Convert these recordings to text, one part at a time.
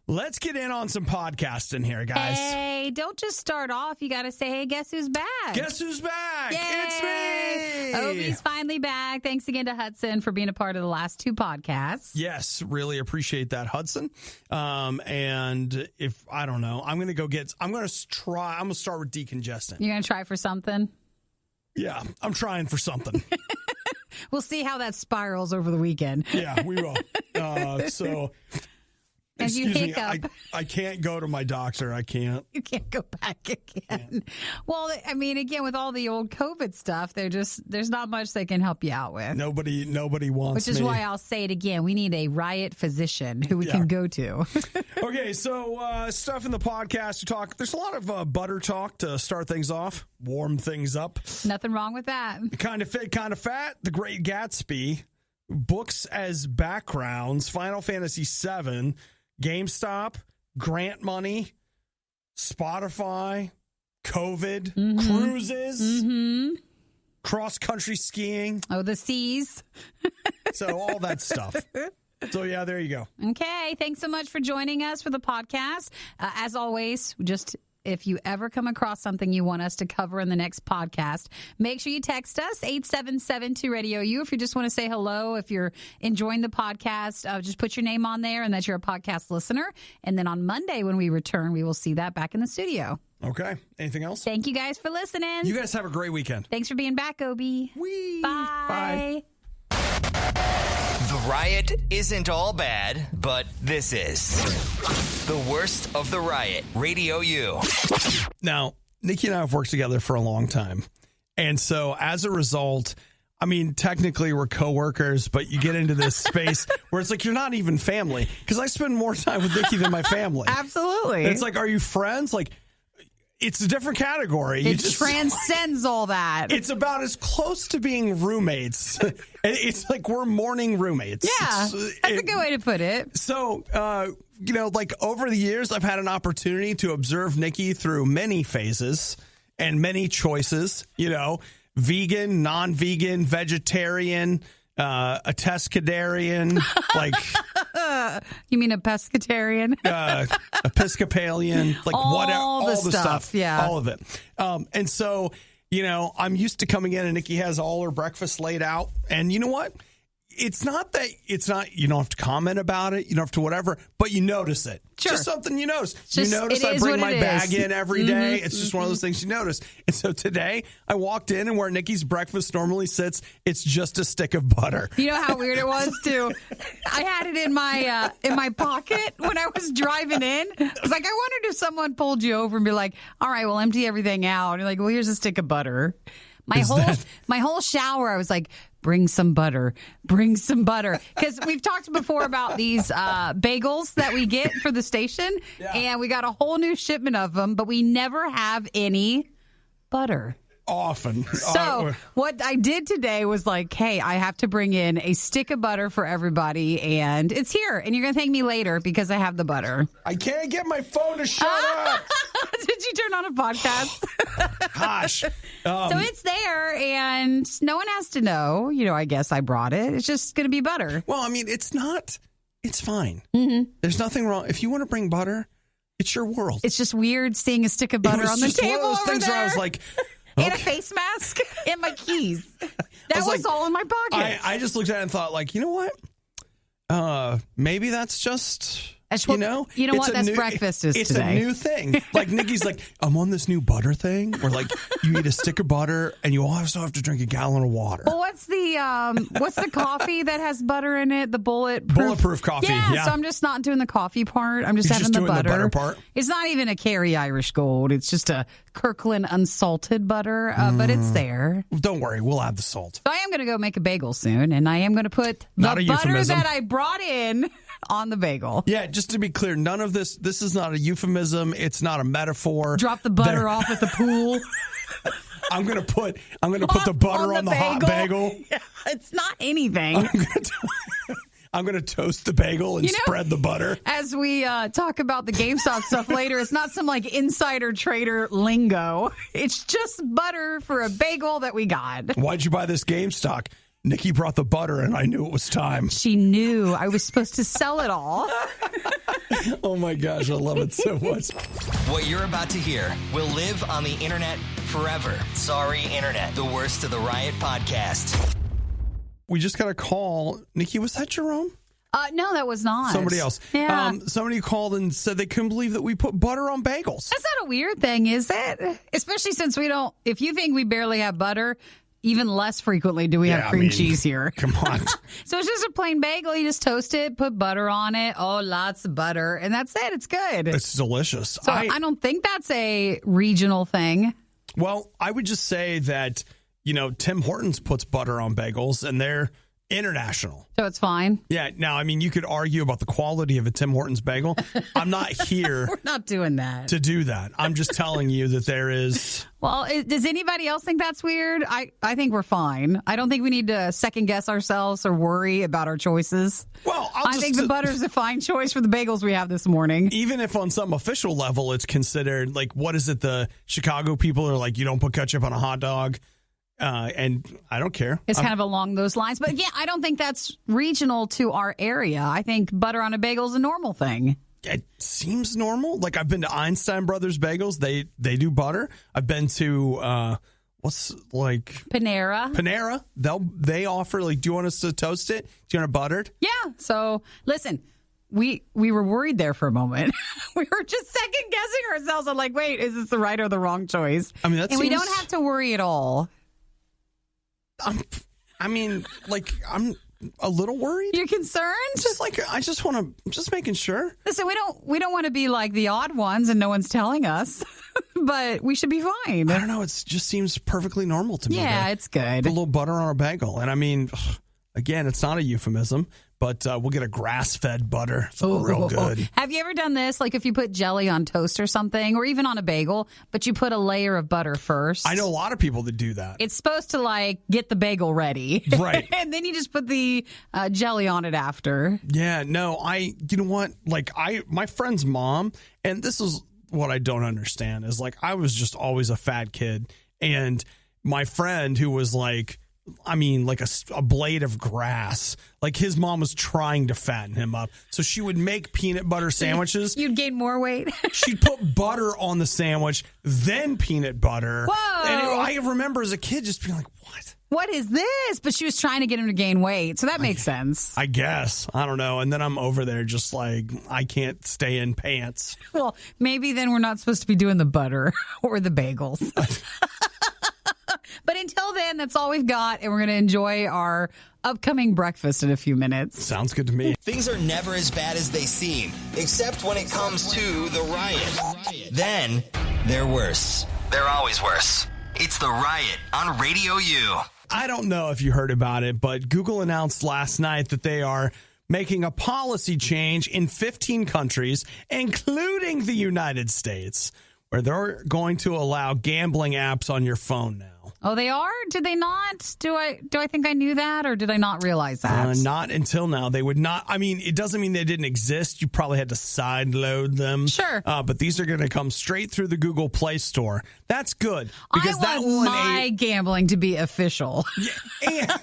Let's get in on some podcasting here, guys. Hey, don't just start off. You got to say, hey, guess who's back? Guess who's back? Yay! It's me! Obi's finally back. Thanks again to Hudson for being a part of the last 2 podcasts. Yes, really appreciate that, Hudson. And if, I don't know, I'm going to start with decongestant. You're going to try for something? Yeah, I'm trying for something. We'll see how that spirals over the weekend. Yeah, we will. As you hiccup. I can't go to my doctor. I can't. You can't go back again. Well, I mean, again, with all the old COVID stuff, there's not much they can help you out with. Nobody wants me. Which is why I'll say it again. We need a RIOT physician who we can go to. Okay, so stuff in the podcast to talk. There's a lot of butter talk to start things off, warm things up. Nothing wrong with that. Kind of fit, kind of fat. The Great Gatsby, books as backgrounds, Final Fantasy VII, GameStop, grant money, Spotify, COVID, cruises, cross-country skiing. Oh, the C's. So all that stuff. So, yeah, there you go. Okay. Thanks so much for joining us for the podcast. As always, just if you ever come across something you want us to cover in the next podcast, make sure you text us, 877-2RadioU. If you just want to say hello, if you're enjoying the podcast, just put your name on there and that you're a podcast listener. And then on Monday when we return, we will see that back in the studio. Okay. Anything else? Thank you guys for listening. You guys have a great weekend. Thanks for being back, Obi. Bye. Bye. The riot isn't all bad, but this is the worst of the riot. RadioU. Now, Nikki and I have worked together for a long time. And so as a result, I mean, technically we're coworkers, but you get into this space where it's like you're not even family. Because I spend more time with Nikki than my family. Absolutely. It's like, are you friends? Like, it's a different category. It transcends all that. It's about as close to being roommates. It's like we're morning roommates. Yeah, that's a good way to put it. So, like over the years, I've had an opportunity to observe Nikki through many phases and many choices, vegan, non-vegan, vegetarian, a pescatarian, like... You mean a pescatarian? Episcopalian, like whatever, all the stuff. Yeah. All of it. And so, I'm used to coming in and Nikki has all her breakfast laid out. And you know what? You don't have to comment about it. You don't have to whatever, but you notice it. Sure. Just something you notice. You notice I bring my bag in every day. It's just one of those things you notice. And so today I walked in and where Nikki's breakfast normally sits, it's just a stick of butter. You know how weird it was too? I had it in my pocket when I was driving in. I was like, I wondered if someone pulled you over and be like, all right, we'll empty everything out. And you're like, well, here's a stick of butter. My whole shower, I was like, bring some butter. Because we've talked before about these bagels that we get for the station. Yeah. And we got a whole new shipment of them, but we never have any butter. Often. So what I did today was like, hey, I have to bring in a stick of butter for everybody, and it's here. And you're going to thank me later because I have the butter. I can't get my phone to shut up. Did you turn on a podcast? Gosh. So it's there, and no one has to know. I guess I brought it. It's just going to be butter. Well, I mean, it's fine. Mm-hmm. There's nothing wrong. If you want to bring butter, it's your world. It's just weird seeing a stick of butter on the table one of those over things there. Where I was like... And a face mask and my keys. That was all in my pocket. I just looked at it and thought, like, you know what? Maybe that's just... You know what? That's breakfast is it's today. It's a new thing. Like Nikki's like, I'm on this new butter thing where like you eat a stick of butter and you also have to drink a gallon of water. Well, what's the coffee that has butter in it? The bulletproof coffee. Yeah. So I'm just not doing the coffee part. I'm just having the butter. The butter part. It's not even a Kerry Irish Gold. It's just a Kirkland unsalted butter, but it's there. Don't worry, we'll add the salt. So I am going to go make a bagel soon, and I am going to put the butter euphemism. that I brought in on the bagel. Yeah, just to be clear, none of this is not a euphemism. It's not a metaphor. Drop the butter off at the pool. I'm gonna put the butter on the hot bagel. Yeah, it's not anything. I'm going to toast the bagel and spread the butter. As we talk about the GameStop stuff later, it's not some like insider trader lingo. It's just butter for a bagel that we got. Why'd you buy this GameStop? Nikki brought the butter and I knew it was time. She knew I was supposed to sell it all. Oh my gosh, I love it so much. What you're about to hear will live on the internet forever. Sorry, internet. The worst of the Riot podcast. We just got a call. Nikki, was that Jerome? No, that was not. Somebody else. Yeah. Somebody called and said they couldn't believe that we put butter on bagels. That's not a weird thing, is it? Especially since we don't, if you think we barely have butter, even less frequently do we have cream cheese here. Come on. So it's just a plain bagel. You just toast it, put butter on it. Oh, lots of butter. And that's it. It's good. It's delicious. So I don't think that's a regional thing. Well, I would just say that, Tim Hortons puts butter on bagels and they're international. So it's fine. Yeah. Now, you could argue about the quality of a Tim Hortons bagel. I'm not here. We're not doing that. To do that. I'm just telling you that there is. Well, does anybody else think that's weird? I think we're fine. I don't think we need to second guess ourselves or worry about our choices. Well, I think the butter's a fine choice for the bagels we have this morning. Even if on some official level it's considered, like, what is it? The Chicago people are like, you don't put ketchup on a hot dog. And I don't care. It's kind of along those lines. But yeah, I don't think that's regional to our area. I think butter on a bagel is a normal thing. It seems normal. Like, I've been to Einstein Brothers Bagels. They do butter. I've been to Panera. They offer, like, do you want us to toast it? Do you want it buttered? Yeah. So listen, we were worried there for a moment. We were just second guessing ourselves. I'm like, wait, is this the right or the wrong choice? We don't have to worry at all. I'm a little worried. You're concerned? Just making sure. Listen, we don't want to be like the odd ones and no one's telling us, but we should be fine. I don't know. It just seems perfectly normal to me. Yeah, it's good. Put a little butter on a bagel. And again, it's not a euphemism, but we'll get a grass-fed butter. It's real good. Have you ever done this? Like if you put jelly on toast or something, or even on a bagel, but you put a layer of butter first? I know a lot of people that do that. It's supposed to get the bagel ready. Right. And then you just put the jelly on it after. Yeah, no, you know what? My friend's mom, and this is what I don't understand, is I was just always a fat kid. And my friend who was a blade of grass. His mom was trying to fatten him up. So she would make peanut butter sandwiches. You'd gain more weight. She'd put butter on the sandwich, then peanut butter. Whoa. And I remember as a kid just being like, what? What is this? But she was trying to get him to gain weight. So that makes sense. I guess. I don't know. And then I'm over there just I can't stay in pants. Well, maybe then we're not supposed to be doing the butter or the bagels. But until then, that's all we've got, and we're going to enjoy our upcoming breakfast in a few minutes. Sounds good to me. Things are never as bad as they seem, except when it comes to the riot. Then they're worse. They're always worse. It's the Riot on RadioU. I don't know if you heard about it, but Google announced last night that they are making a policy change in 15 countries, including the United States, where they're going to allow gambling apps on your phone now. Oh, they are? Did they not? Do I think I knew that, or did I not realize that? Not until now. They would not. It doesn't mean they didn't exist. You probably had to sideload them. Sure. But these are going to come straight through the Google Play Store. That's good. Because I want my gambling to be official. Yeah,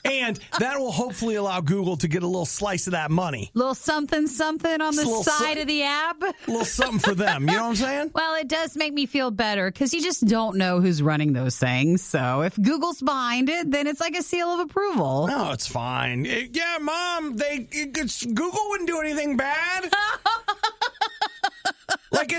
and that will hopefully allow Google to get a little slice of that money. Little something on the side of the app. A little something for them. You know what I'm saying? Well, it does make me feel better because you just don't know who's running those things. So if Google's behind it, then it's like a seal of approval. No, it's fine. Yeah, Mom, Google wouldn't do anything bad. What?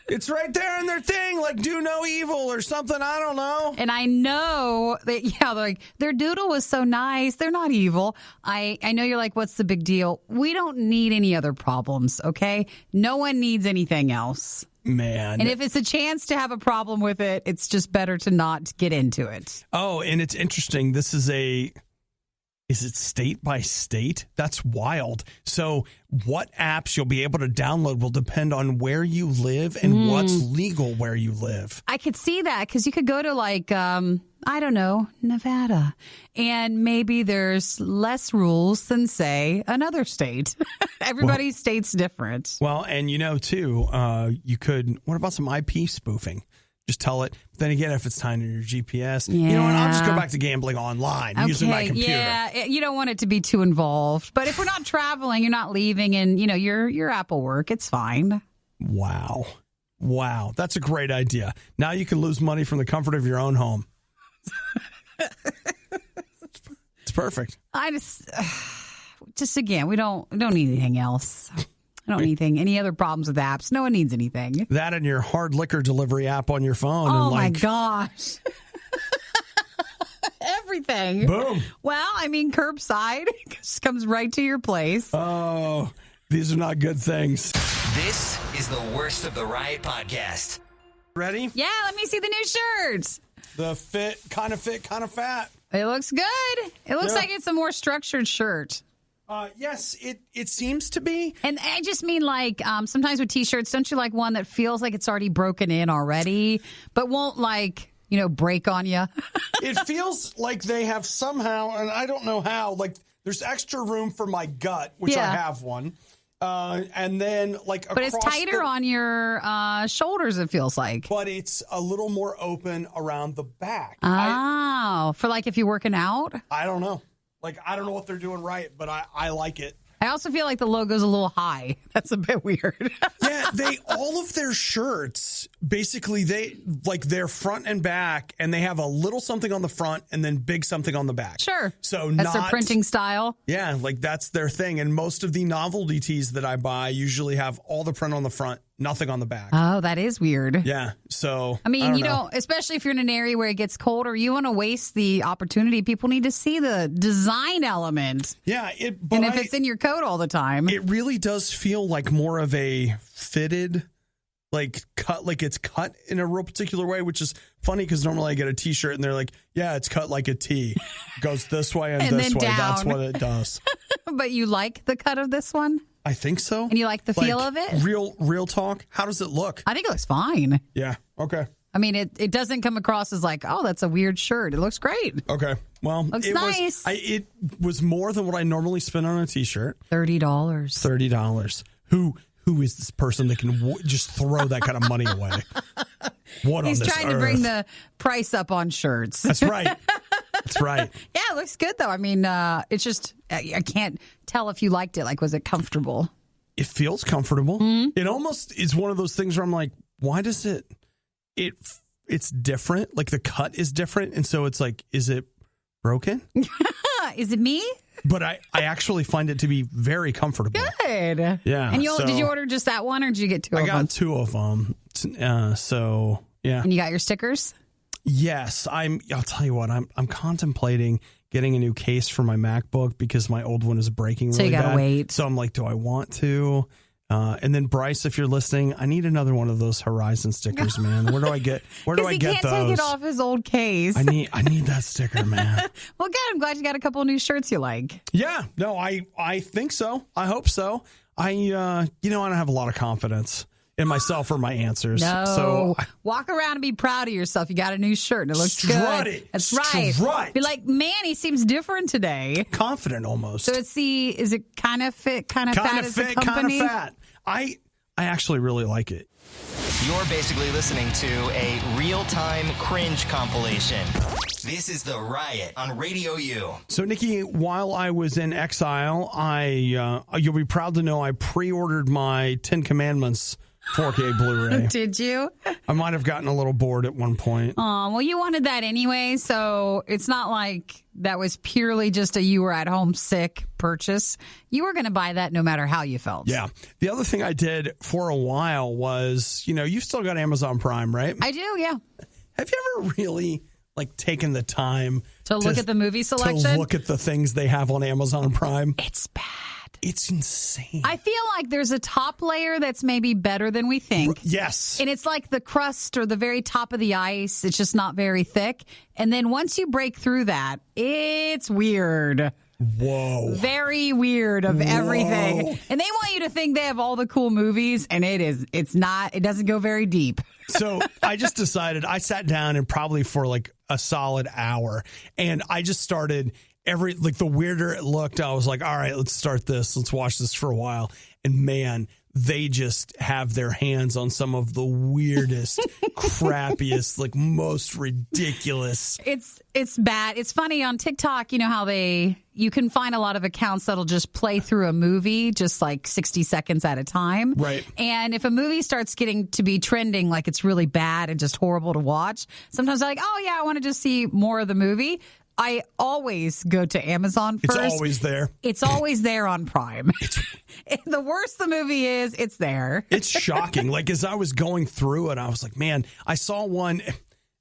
It's right there in their thing, do no evil or something. I don't know. And I know that, their doodle was so nice. They're not evil. I know you're like, what's the big deal? We don't need any other problems, okay? No one needs anything else. Man. And if it's a chance to have a problem with it, it's just better to not get into it. Oh, and it's interesting. This is is it state by state? That's wild. So what apps you'll be able to download will depend on where you live and what's legal where you live. I could see that because you could go to I don't know, Nevada, and maybe there's less rules than, say, another state. Everybody's state's different. Well, and too, you could, what about some IP spoofing? Just tell it. Then again, if it's tying to your GPS, you know what? I'll just go back to gambling online using my computer. Yeah, you don't want it to be too involved. But if we're not traveling, you're not leaving, and your app will work. It's fine. Wow, that's a great idea. Now you can lose money from the comfort of your own home. It's perfect. I just again, we don't need anything else. I don't need any other problems with apps. No one needs anything. That and your hard liquor delivery app on your phone. Oh, and my gosh. Everything. Boom. Well, I mean, curbside comes right to your place. Oh, these are not good things. This is the worst of the Riot podcast. Ready? Yeah, let me see the new shirts. The fit, kind of fat. It looks good. It looks like it's a more structured shirt. Yes, it seems to be. And I just mean like sometimes with T-shirts, don't you like one that feels like it's already broken in already, but won't like, break on you? It feels like they have somehow, and I don't know how, like there's extra room for my gut, which I have one. And then like but it's tighter on your shoulders, it feels like. But it's a little more open around the back. Oh, for like if you're working out? I don't know. Like, I don't know what they're doing right, but I like it. I also feel like the logo's a little high. That's a bit weird. Yeah, all of their shirts, basically, they're front and back, and they have a little something on the front and then big something on the back. Sure. So that's their printing style. Yeah, like that's their thing. And most of the novelty tees that I buy usually have all the print on the front, nothing on the back. Oh, that is weird. Yeah. So I mean, especially if you're in an area where it gets colder, you want to waste the opportunity. People need to see the design element. Yeah. And if it's in your coat all the time. It really does feel like more of a fitted, like cut, like it's cut in a real particular way, which is funny because normally I get a T-shirt and they're like, yeah, it's cut like a T. It goes this way and this way. Down. That's what it does. But you like the cut of this one? I think so. And you like the feel of it? Real talk. How does it look? I think it looks fine. Yeah. Okay. I mean, it doesn't come across as like, oh, that's a weird shirt. It looks great. Okay. Well, looks nice. It was more than what I normally spend on a T-shirt. $30. Who is this person that can just throw that kind of money away? He's trying to bring the price up on shirts. That's right. That's right. Yeah, it looks good, though. I mean, it's just, I can't tell if you liked it. Like, was it comfortable? It feels comfortable. Mm-hmm. It almost is one of those things where I'm like, why does it's different? Like, the cut is different. And so it's like, is it broken? Is it me? But I actually find it to be very comfortable. Good. Yeah. And did you order just that one, or did you get two of them? I got two of them. So, yeah. And you got your stickers? Yes. I'll tell you what, I'm contemplating getting a new case for my MacBook because my old one is breaking really bad. So you got to wait. So I'm like, do I want to? And then Bryce, if you're listening, I need another one of those Horizon stickers, man. Where do I get those? He can't take it off his old case. I need that sticker, man. Well, good. I'm glad you got a couple of new shirts you like. Yeah. No, I think so. I hope so. I don't have a lot of confidence in myself or my answers. No. So walk around and be proud of yourself. You got a new shirt and it looks strut good. It. That's right. Strut. Be like, man, he seems different today. Confident almost. So is it kind of fit, kind of fat as a company? Kind of fat. I actually really like it. You're basically listening to a real-time cringe compilation. This is The Riot on Radio U. So, Nikki, while I was in exile, you'll be proud to know I pre-ordered my 10 Commandments 4K Blu-ray. Did you? I might have gotten a little bored at one point. Oh, well, you wanted that anyway, so it's not like that was purely just you were at home sick purchase. You were going to buy that no matter how you felt. Yeah. The other thing I did for a while was, you've still got Amazon Prime, right? I do, yeah. Have you ever really taken the time to look at the movie selection? To look at the things they have on Amazon Prime? It's bad. It's insane. I feel like there's a top layer that's maybe better than we think. Yes. And it's like the crust or the very top of the ice. It's just not very thick. And then once you break through that, it's weird. Whoa. Very weird of everything. And they want you to think they have all the cool movies, and it doesn't go very deep. So I just decided, I sat down and probably for a solid hour, and I just started the weirder it looked, I was like, all right, let's start this. Let's watch this for a while. And man, they just have their hands on some of the weirdest, crappiest, like most ridiculous. It's bad. It's funny on TikTok, you know how you can find a lot of accounts that'll just play through a movie just like 60 seconds at a time. Right. And if a movie starts getting to be trending like it's really bad and just horrible to watch, sometimes they're like, oh yeah, I want to just see more of the movie. I always go to Amazon first. It's always there. It's always there on Prime. The worse the movie is, it's there. It's shocking. Like, as I was going through it, I was like, man, I saw one.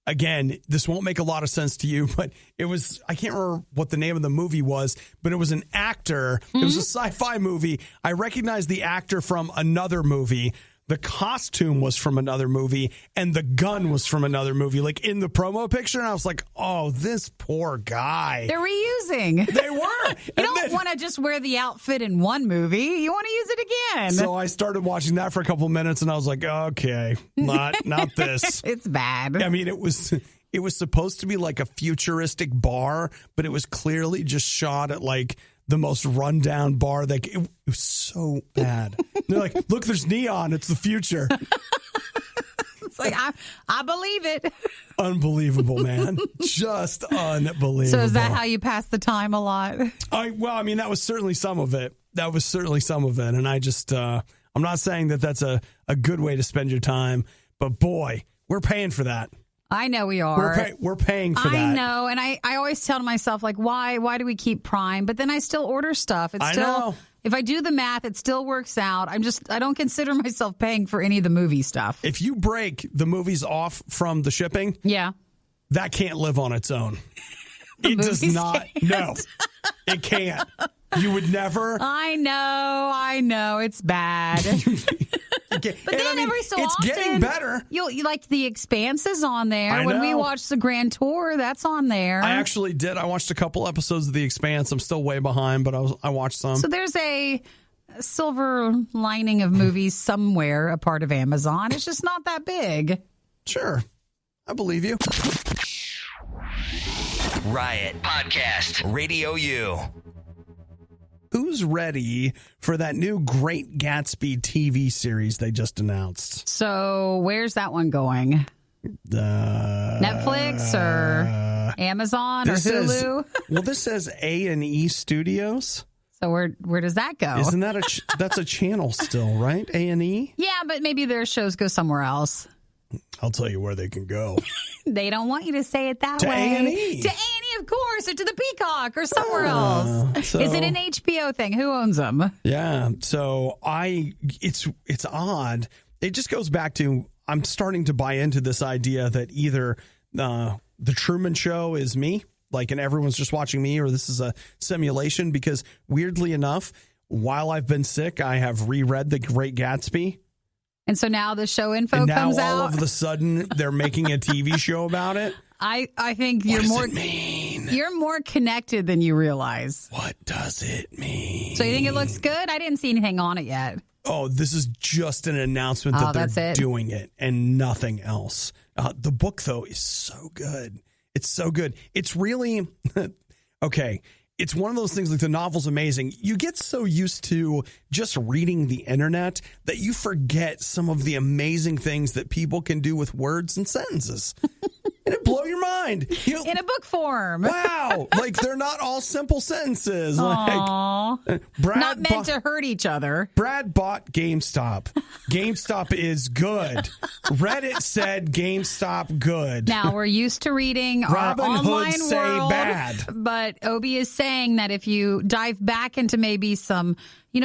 Again, this won't make a lot of sense to you, but it was, I can't remember what the name of the movie was, but it was an actor. Mm-hmm. It was a sci-fi movie. I recognized the actor from another movie. The costume was from another movie, and the gun was from another movie, like in the promo picture. And I was like, oh, this poor guy. They're reusing. They were. You don't want to just wear the outfit in one movie. You want to use it again. So I started watching that for a couple of minutes, and I was like, okay, not this. It's bad. I mean, it was supposed to be like a futuristic bar, but it was clearly just shot at like the most rundown bar. It was so bad. They're like, look, there's neon. It's the future. It's like, I believe it. Unbelievable, man. Just unbelievable. So is that how you pass the time a lot? Well, I mean, that was certainly some of it. And I just, I'm not saying that that's a good way to spend your time, but boy, we're paying for that. I know we are. We're paying for that. I know, and I always tell myself, like, why do we keep Prime? But then I still order stuff. I know. If I do the math, it still works out. I don't consider myself paying for any of the movie stuff. If you break the movies off from the shipping, yeah, that can't live on its own. It does not. Can't. No, it can't. You would never. I know. It's bad. But then every so it's often, getting better. You like The Expanse is on there. I When we know. watched the Grand Tour, that's on there. I actually did. I watched a couple episodes of The Expanse. I'm still way behind, but I watched some. So there's a silver lining of movies somewhere, a part of Amazon. It's just not that big. Sure. I believe you. Riot Podcast, RadioU. Who's ready for that new Great Gatsby TV series they just announced? So where's that one going? Netflix or Amazon or Hulu? This says A&E Studios. So where does that go? Isn't that that's a channel still, right? A&E? Yeah, but maybe their shows go somewhere else. I'll tell you where they can go. They don't want you to say it that to way. A&E. To A&E, of course, or to the Peacock or somewhere else. Is it an HBO thing? Who owns them? Yeah. So it's odd. It just goes back to, I'm starting to buy into this idea that either the Truman Show is me, like, and everyone's just watching me, or this is a simulation, because weirdly enough, while I've been sick, I have reread The Great Gatsby. And so now the show info and now comes out. All of a sudden, they're making a TV show about it. I think what does it mean? You're more connected than you realize. What does it mean? So you think it looks good? I didn't see anything on it yet. Oh, this is just an announcement that they're doing it and nothing else. The book, though, is so good. It's so good. It's really okay. It's one of those things, like the novel's amazing. You get so used to just reading the internet that you forget some of the amazing things that people can do with words and sentences. And it blow your mind. In a book form. Wow. Like, they're not all simple sentences. Aww. Like, not meant to hurt each other. Brad bought GameStop. GameStop is good. Reddit said GameStop good. Now, we're used to reading Robin our online Hood say world, bad. But Obi is saying that if you dive back into maybe some,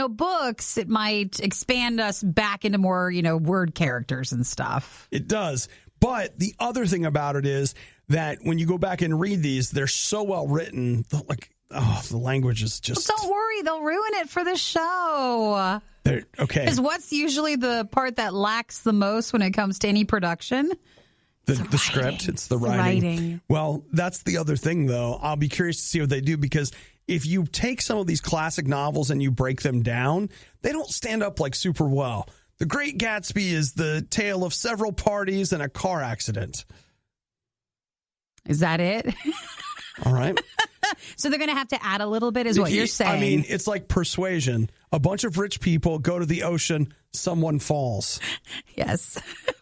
books, it might expand us back into more, word characters and stuff. It does. But the other thing about it is that when you go back and read these, they're so well written. Like, the language is just... Well, don't worry. They'll ruin it for the show. Okay. Because what's usually the part that lacks the most when it comes to any production? The script. It's the writing. Well, that's the other thing, though. I'll be curious to see what they do, because if you take some of these classic novels and you break them down, they don't stand up like super well. The Great Gatsby is the tale of several parties and a car accident. Is that it? All right. So they're going to have to add a little bit, is what you're saying. I mean, it's like Persuasion. A bunch of rich people go to the ocean, someone falls. Yes.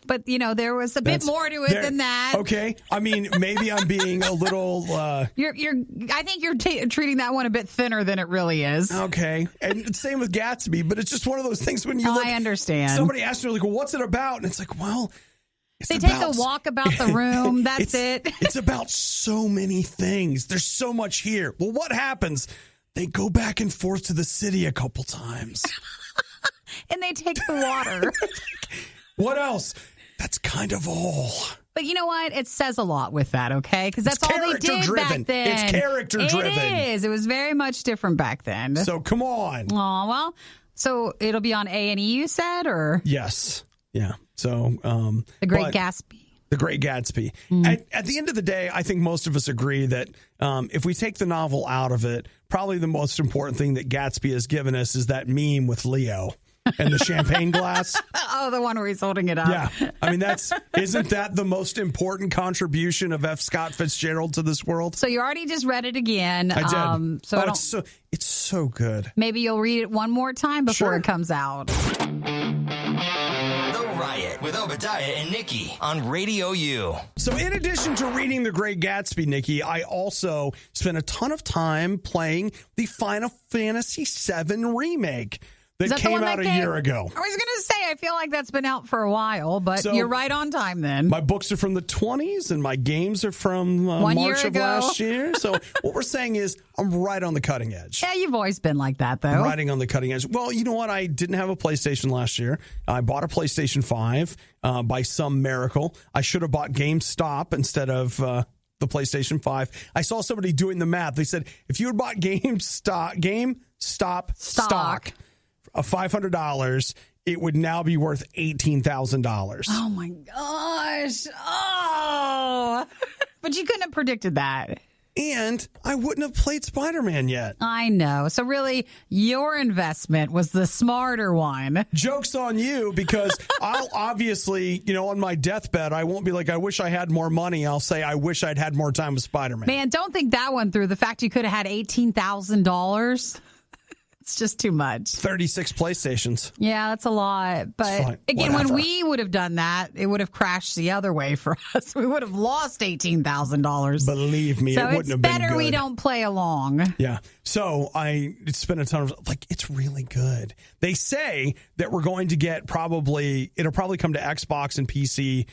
But, there was a bit more to it than that. Okay. I mean, maybe I'm being a little... I think you're treating that one a bit thinner than it really is. Okay. And same with Gatsby, but it's just one of those things when you look... I understand. Somebody asks me, like, well, what's it about? And it's like, well... They take the walk about the room. That's it. It's about so many things. There's so much here. Well, what happens? They go back and forth to the city a couple times. And they take the water. What else? That's kind of all. But you know what? It says a lot with that, okay? Because that's all they did back then. It's character-driven. It is. It was very much different back then. So come on. Oh, well, so it'll be on A&E, you said, or? Yes. Yeah. So The Great Gatsby. The Great Gatsby. At the end of the day, I think most of us agree that if we take the novel out of it, probably the most important thing that Gatsby has given us is that meme with Leo and the champagne glass. Oh, the one where he's holding it up. Yeah. I mean, isn't that the most important contribution of F. Scott Fitzgerald to this world? So you already just read it again. I did. It's so good. Maybe you'll read it one more time before it comes out. Riot with Obadiah and Nikki on RadioU. So in addition to reading The Great Gatsby, Nikki, I also spent a ton of time playing the Final Fantasy VII remake that came out a year ago. I was going to say, I feel like that's been out for a while, but you're right on time then. My books are from the 20s and my games are from March of last year. So what we're saying is I'm right on the cutting edge. Yeah, you've always been like that, though. I'm riding on the cutting edge. Well, you know what? I didn't have a PlayStation last year. I bought a PlayStation 5 by some miracle. I should have bought GameStop instead of the PlayStation 5. I saw somebody doing the math. They said if you had bought GameStop stock of $500, it would now be worth $18,000. Oh my gosh. Oh, but you couldn't have predicted that. And I wouldn't have played Spider-Man yet. I know. So really, your investment was the smarter one. Joke's on you, because I'll obviously, on my deathbed, I won't be like, I wish I had more money. I'll say, I wish I'd had more time with Spider-Man. Man, don't think that one through. The fact you could have had $18,000. It's just too much. 36 PlayStations. Yeah, that's a lot. But again, when we would have done that, it would have crashed the other way for us. We would have lost $18,000. Believe me, so it wouldn't have been good. it's better we don't play along. Yeah. So I spent a ton of, it's really good. They say that we're going to get it'll probably come to Xbox and PC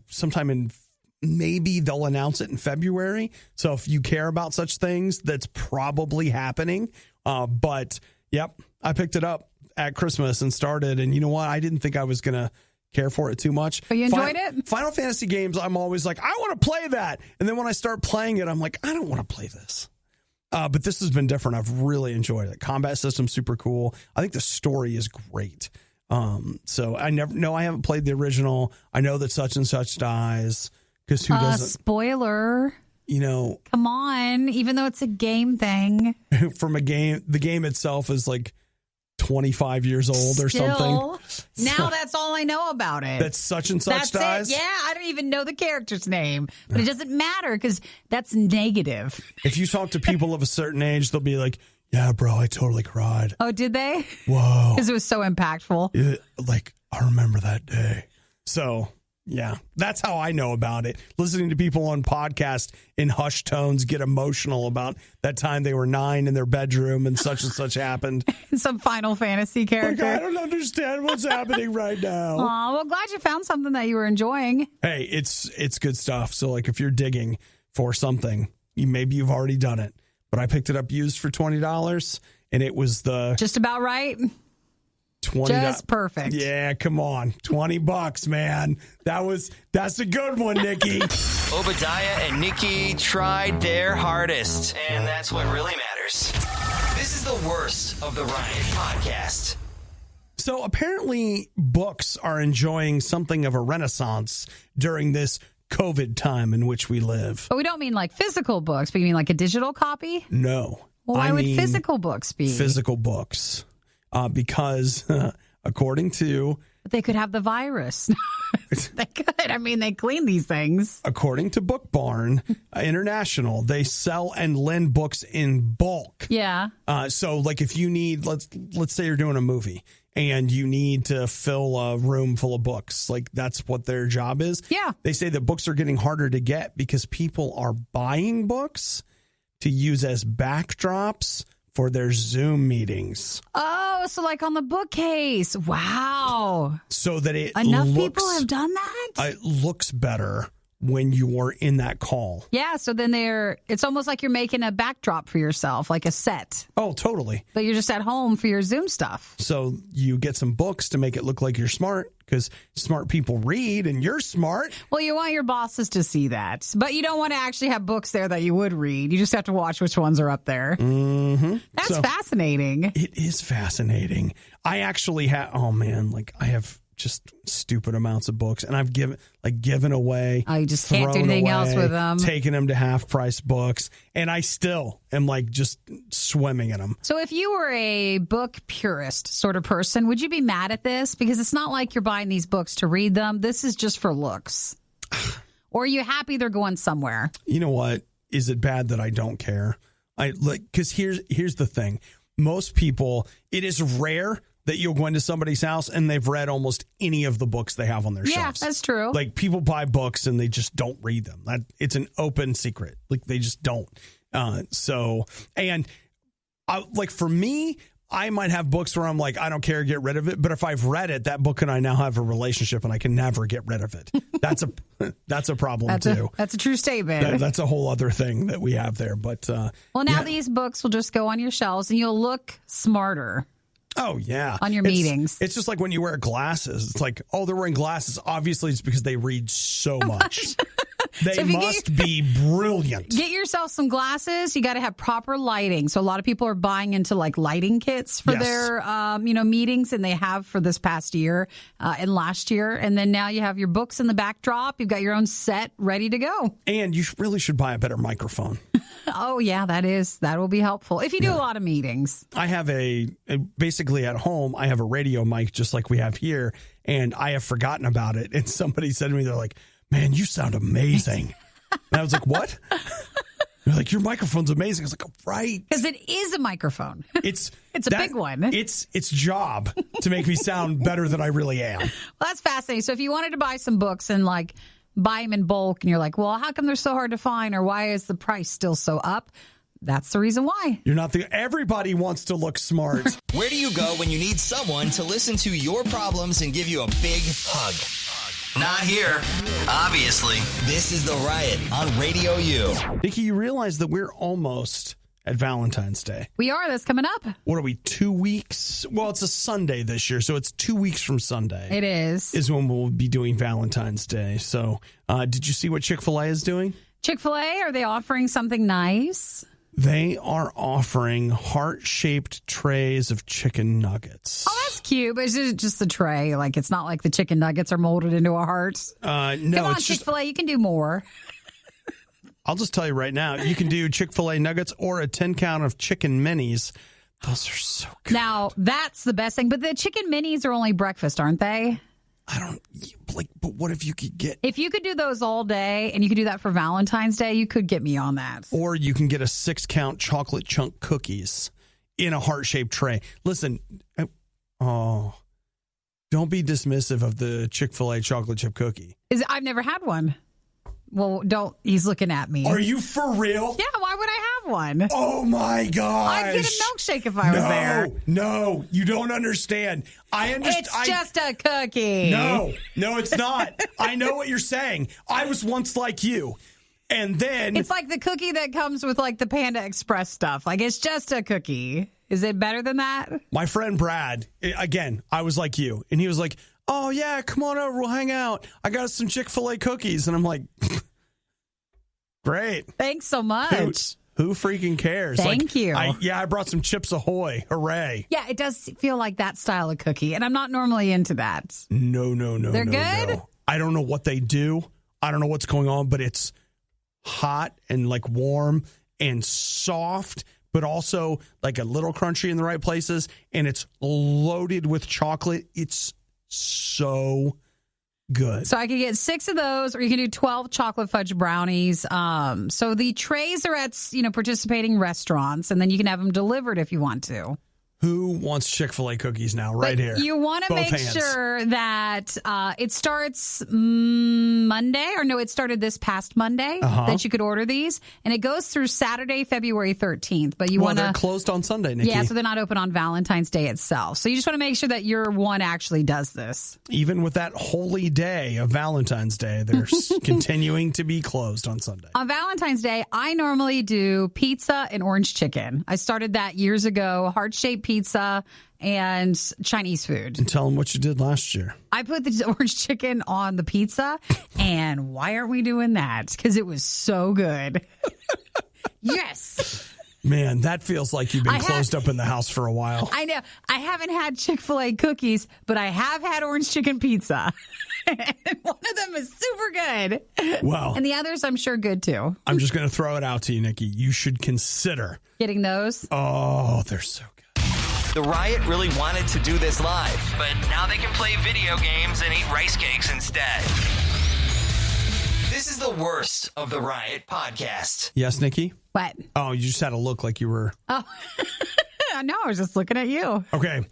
sometime in, maybe they'll announce it in February. So if you care about such things, that's probably happening. But yep, I picked it up at Christmas and started. And you know what? I didn't think I was going to care for it too much. But you enjoyed it? Final Fantasy games, I'm always like, I want to play that. And then when I start playing it, I'm like, I don't want to play this. But this has been different. I've really enjoyed it. Combat system's super cool. I think the story is great. So I haven't played the original. I know that such and such dies, because who doesn't? Spoiler. Come on, even though it's a game thing. From a game, the game itself is like 25 years old or something. Now that's all I know about it. That such and such dies? It. Yeah, I don't even know the character's name. But it doesn't matter, because that's negative. If you talk to people of a certain age, they'll be like, yeah, bro, I totally cried. Oh, did they? Whoa. Because it was so impactful. I remember that day. So... yeah, that's how I know about it. Listening to people on podcast in hushed tones get emotional about that time they were 9 in their bedroom and such happened. Some Final Fantasy character. I don't understand what's happening right now. Aw, well, glad you found something that you were enjoying. Hey, it's good stuff. So, if you're digging for something, maybe you've already done it. But I picked it up used for $20, and it was just about right. Just perfect. Yeah, come on. $20, man. That's a good one, Nikki. Obadiah and Nikki tried their hardest, and that's what really matters. This is the worst of the Riot podcast. So apparently books are enjoying something of a renaissance during this COVID time in which we live. But we don't mean like physical books, but you mean like a digital copy? No. Well, why would physical books be? Physical books. Because according to... But they could have the virus. They could. I mean, they clean these things. According to Book Barn International, they sell and lend books in bulk. Yeah. So, like, if you need, let's say you're doing a movie and you need to fill a room full of books, like that's what their job is. Yeah. They say that books are getting harder to get because people are buying books to use as backdrops for their Zoom meetings. Oh, so like on the bookcase. Wow. So that it people have done that? It looks better when you're in that call. Yeah, so then it's almost like you're making a backdrop for yourself, like a set. Oh, totally. But you're just at home for your Zoom stuff. So you get some books to make it look like you're smart, because smart people read and you're smart. Well, you want your bosses to see that. But you don't want to actually have books there that you would read. You just have to watch which ones are up there. Mm-hmm. That's fascinating. It is fascinating. I actually have, I have just stupid amounts of books, and I've given away. Oh, you just can't do anything else with them. Taking them to half price books, and I still am just swimming in them. So if you were a book purist sort of person, would you be mad at this? Because it's not like you're buying these books to read them. This is just for looks. Or are you happy they're going somewhere? You know what? Is it bad that I don't care? Because here's the thing. Most people, it is rare that you'll go into somebody's house and they've read almost any of the books they have on their shelves. Yeah, that's true. Like, people buy books and they just don't read them. It's an open secret. Like, they just don't. For me, I might have books where I'm like, I don't care, get rid of it. But if I've read it, that book and I now have a relationship and I can never get rid of it. That's a problem too. That's a true statement. That's a whole other thing that we have there. But these books will just go on your shelves and you'll look smarter. Oh, yeah. On your meetings. It's just like when you wear glasses. It's like, oh, they're wearing glasses. Obviously, it's because they read so much. They must be brilliant. Get yourself some glasses. You got to have proper lighting. So a lot of people are buying into like lighting kits for their meetings, and they have for this past year and last year. And then now you have your books in the backdrop. You've got your own set ready to go. And you really should buy a better microphone. Oh, yeah, that will be helpful if you do a lot of meetings. I have basically at home, I have a radio mic just like we have here, and I have forgotten about it. And somebody said to me, they're like, man, you sound amazing. And I was like, what? They're like, your microphone's amazing. I was like, oh, right. Because it is a microphone. It's a big one. It's job to make me sound better than I really am. Well, that's fascinating. So if you wanted to buy some books and buy them in bulk, and you're like, well, how come they're so hard to find, or why is the price still so up? That's the reason why. Everybody wants to look smart. Where do you go when you need someone to listen to your problems and give you a big hug? Not here. Obviously. This is The Riot on RadioU. Nikki, you realize that we're almost at Valentine's Day. We are. That's coming up. What are we, 2 weeks? Well, it's a Sunday this year, so it's 2 weeks from Sunday. It is. Is when we'll be doing Valentine's Day. So did you see what Chick-fil-A is doing? Chick-fil-A, are they offering something nice? They are offering heart-shaped trays of chicken nuggets. Oh, that's cute. But is it just the tray? Like, it's not like the chicken nuggets are molded into a heart? No. Come on, Chick-fil-A, you can do more. I'll just tell you right now, you can do Chick-fil-A nuggets or a 10-count of chicken minis. Those are so good. Now, that's the best thing. But the chicken minis are only breakfast, aren't they? But what if you could get... If you could do those all day, and you could do that for Valentine's Day, you could get me on that. Or you can get a 6-count chocolate chunk cookies in a heart-shaped tray. Listen, don't be dismissive of the Chick-fil-A chocolate chip cookie. I've never had one. Well, he's looking at me. Are you for real? Yeah, why would I have one? Oh, my gosh. I'd get a milkshake if I was there. No, you don't understand. I understand. It's just a cookie. No, it's not. I know what you're saying. I was once like you. And then... It's like the cookie that comes with like the Panda Express stuff. Like, it's just a cookie. Is it better than that? My friend Brad, again, I was like you. And he was like, oh, yeah, come on over. We'll hang out. I got us some Chick-fil-A cookies. And I'm like, great. Thanks so much. Who freaking cares? Thank you. I brought some Chips Ahoy. Hooray. Yeah, it does feel like that style of cookie. And I'm not normally into that. No. They're good? No. I don't know what they do. I don't know what's going on, but it's hot and like warm and soft, but also like a little crunchy in the right places. And it's loaded with chocolate. It's so good. So I could get 6 of those, or you can do 12 chocolate fudge brownies. So the trays are at, participating restaurants, and then you can have them delivered if you want to. Who wants Chick-fil-A cookies now, right But here? You want to Both make hands. sure that it starts Monday, or no, it started this past Monday that you could order these, and it goes through Saturday, February 13th. But you want to they're closed on Sunday, Nikki. Yeah, so they're not open on Valentine's Day itself. So you just want to make sure that your one actually does this. Even with that holy day of Valentine's Day, they're continuing to be closed on Sunday. On Valentine's Day, I normally do pizza and orange chicken. I started that years ago, heart-shaped pizza and Chinese food. And tell them what you did last year. I put the orange chicken on the pizza, and why aren't we doing that? Because it was so good. Yes. Man, that feels like you've been closed up in the house for a while. I know. I haven't had Chick-fil-A cookies, but I have had orange chicken pizza. And one of them is super good. Wow. And the others, I'm sure, good too. I'm just going to throw it out to you, Nikki. You should consider getting those. Oh, they're so good. The Riot really wanted to do this live, but now they can play video games and eat rice cakes instead. This is the worst of the Riot podcast. Yes, Nikki? What? Oh, you just had to look like you were... Oh, no, I was just looking at you. Okay.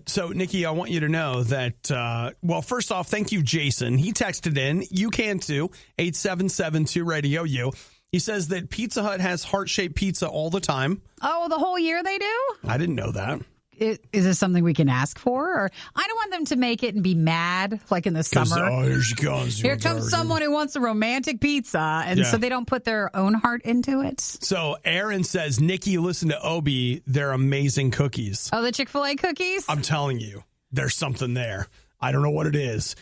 So, Nikki, I want you to know that, first off, thank you, Jason. He texted in. You can, too. 877-2-RADIO-U. He says that Pizza Hut has heart-shaped pizza all the time. Oh, the whole year they do? I didn't know that. Is this something we can ask for? Or I don't want them to make it and be mad like in the summer. Oh, here she comes. Here comes someone who wants a romantic pizza. And so they don't put their own heart into it. So Aaron says, Nikki, listen to Obi. They're amazing cookies. Oh, the Chick-fil-A cookies? I'm telling you, there's something there. I don't know what it is.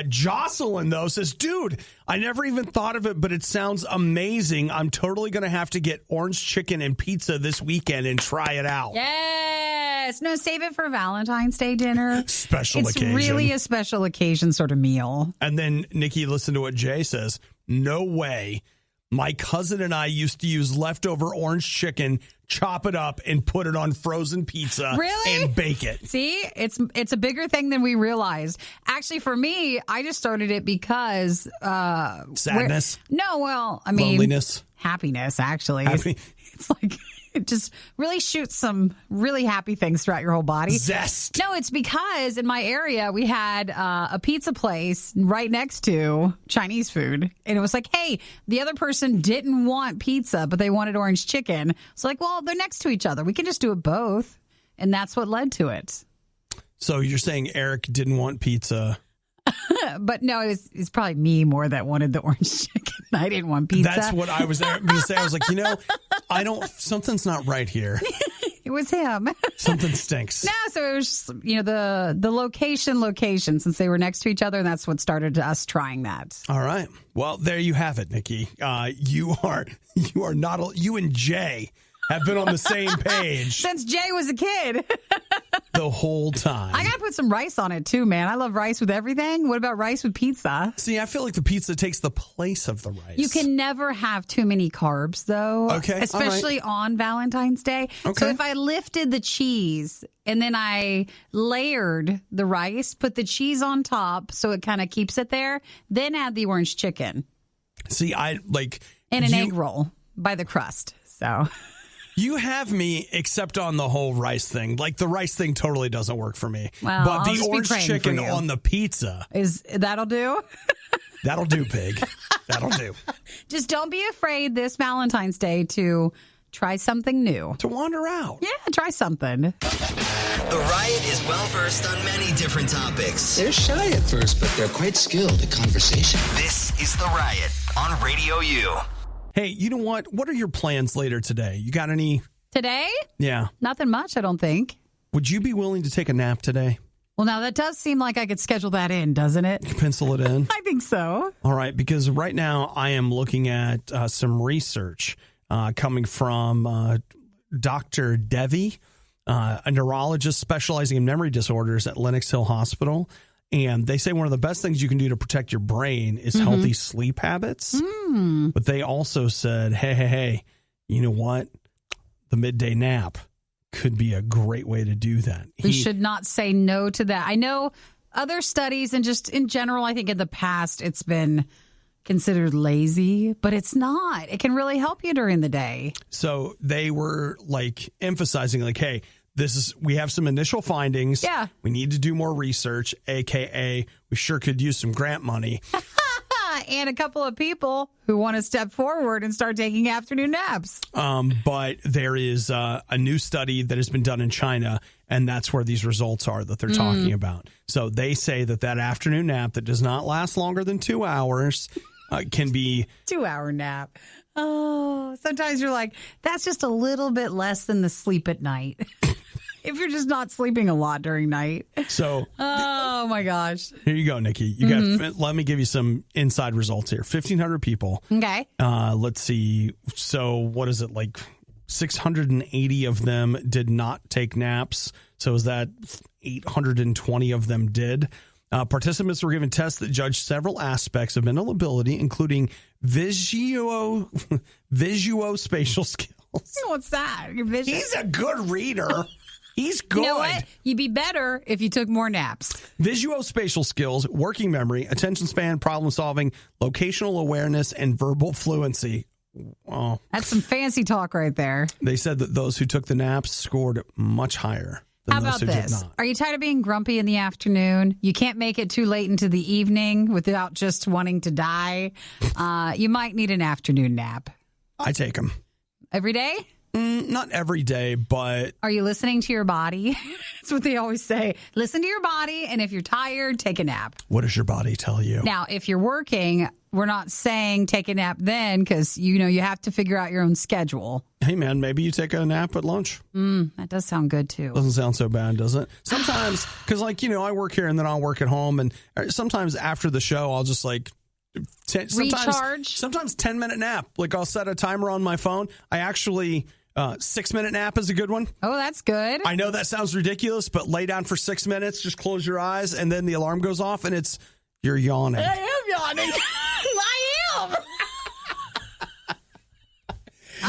Jocelyn, though, says, dude, I never even thought of it, but it sounds amazing. I'm totally going to have to get orange chicken and pizza this weekend and try it out. Yes. No, save it for Valentine's Day dinner. Special occasion. It's really a special occasion sort of meal. And then, Nikki, listen to what Jay says. No way. My cousin and I used to use leftover orange chicken, chop it up, and put it on frozen pizza and bake it. See, it's a bigger thing than we realized. Actually, for me, I just started it because sadness. Loneliness, happiness. Actually, it's like it just really shoots some really happy things throughout your whole body. Zest. No, it's because in my area we had a pizza place right next to Chinese food. And it was like, hey, the other person didn't want pizza, but they wanted orange chicken. So like, well, they're next to each other. We can just do it both. And that's what led to it. So you're saying Eric didn't want pizza. But no, it's probably me more that wanted the orange chicken. I didn't want pizza. That's what I was going to say. I was like, something's not right here. It was him. Something stinks. No, so it was just, the location, since they were next to each other, and that's what started us trying that. All right. Well, there you have it, Nikki. You and Jay have been on the same page. Since Jay was a kid. The whole time. I got to put some rice on it, too, man. I love rice with everything. What about rice with pizza? See, I feel like the pizza takes the place of the rice. You can never have too many carbs, though. Okay. Especially on Valentine's Day. Okay. So if I lifted the cheese and then I layered the rice, put the cheese on top so it kind of keeps it there, then add the orange chicken. See, And an egg roll by the crust. So... You have me, except on the whole rice thing. Like, the rice thing totally doesn't work for me. Well, but the orange chicken on the pizza. That'll do? That'll do, pig. That'll do. Just don't be afraid this Valentine's Day to try something new. To wander out. Yeah, try something. The Riot is well-versed on many different topics. They're shy at first, but they're quite skilled at conversation. This is The Riot on RadioU. Hey, you know what? What are your plans later today? You got any? Today? Yeah. Nothing much, I don't think. Would you be willing to take a nap today? Well, now that does seem like I could schedule that in, doesn't it? Pencil it in? I think so. All right, because right now I am looking at some research coming from Dr. Devi, a neurologist specializing in memory disorders at Lenox Hill Hospital. And they say one of the best things you can do to protect your brain is healthy sleep habits. But they also said, hey, you know what? The midday nap could be a great way to do that. We should not say no to that. I know other studies and just in general, I think in the past it's been considered lazy, but it's not. It can really help you during the day. So they were like emphasizing like, hey, we have some initial findings. Yeah. We need to do more research, AKA we sure could use some grant money. And a couple of people who want to step forward and start taking afternoon naps. But there is a new study that has been done in China, and that's where these results are that they're talking about. So they say that afternoon nap that does not last longer than 2 hours can be... 2-hour nap. Oh, sometimes you're like, that's just a little bit less than the sleep at night. If you're just not sleeping a lot during night. So, oh my gosh. Here you go, Nikki. You got. Let me give you some inside results here. 1,500 people. Okay. Let's see. So what is it like? 680 of them did not take naps. So is that 820 of them did? Participants were given tests that judged several aspects of mental ability, including visuospatial skills. What's that? Your vision? He's a good reader. He's good. You know what? You'd be better if you took more naps. Visuospatial skills, working memory, attention span, problem solving, locational awareness, and verbal fluency. Oh, that's some fancy talk right there. They said that those who took the naps scored much higher than How those about who this? did not. Are you tired of being grumpy in the afternoon? You can't make it too late into the evening without just wanting to die. You might need an afternoon nap. I take them. Every day? Not every day, but... Are you listening to your body? That's what they always say. Listen to your body, and if you're tired, take a nap. What does your body tell you? Now, if you're working, we're not saying take a nap then, because, you have to figure out your own schedule. Hey, man, maybe you take a nap at lunch. That does sound good, too. Doesn't sound so bad, does it? Sometimes, because, I work here and then I'll work at home, and sometimes after the show, I'll just, recharge? Sometimes 10-minute nap. Like, I'll set a timer on my phone. I actually... 6-minute nap is a good one. Oh, that's good. I know that sounds ridiculous, but lay down for 6 minutes, just close your eyes, and then the alarm goes off, and you're yawning. I am yawning. I am.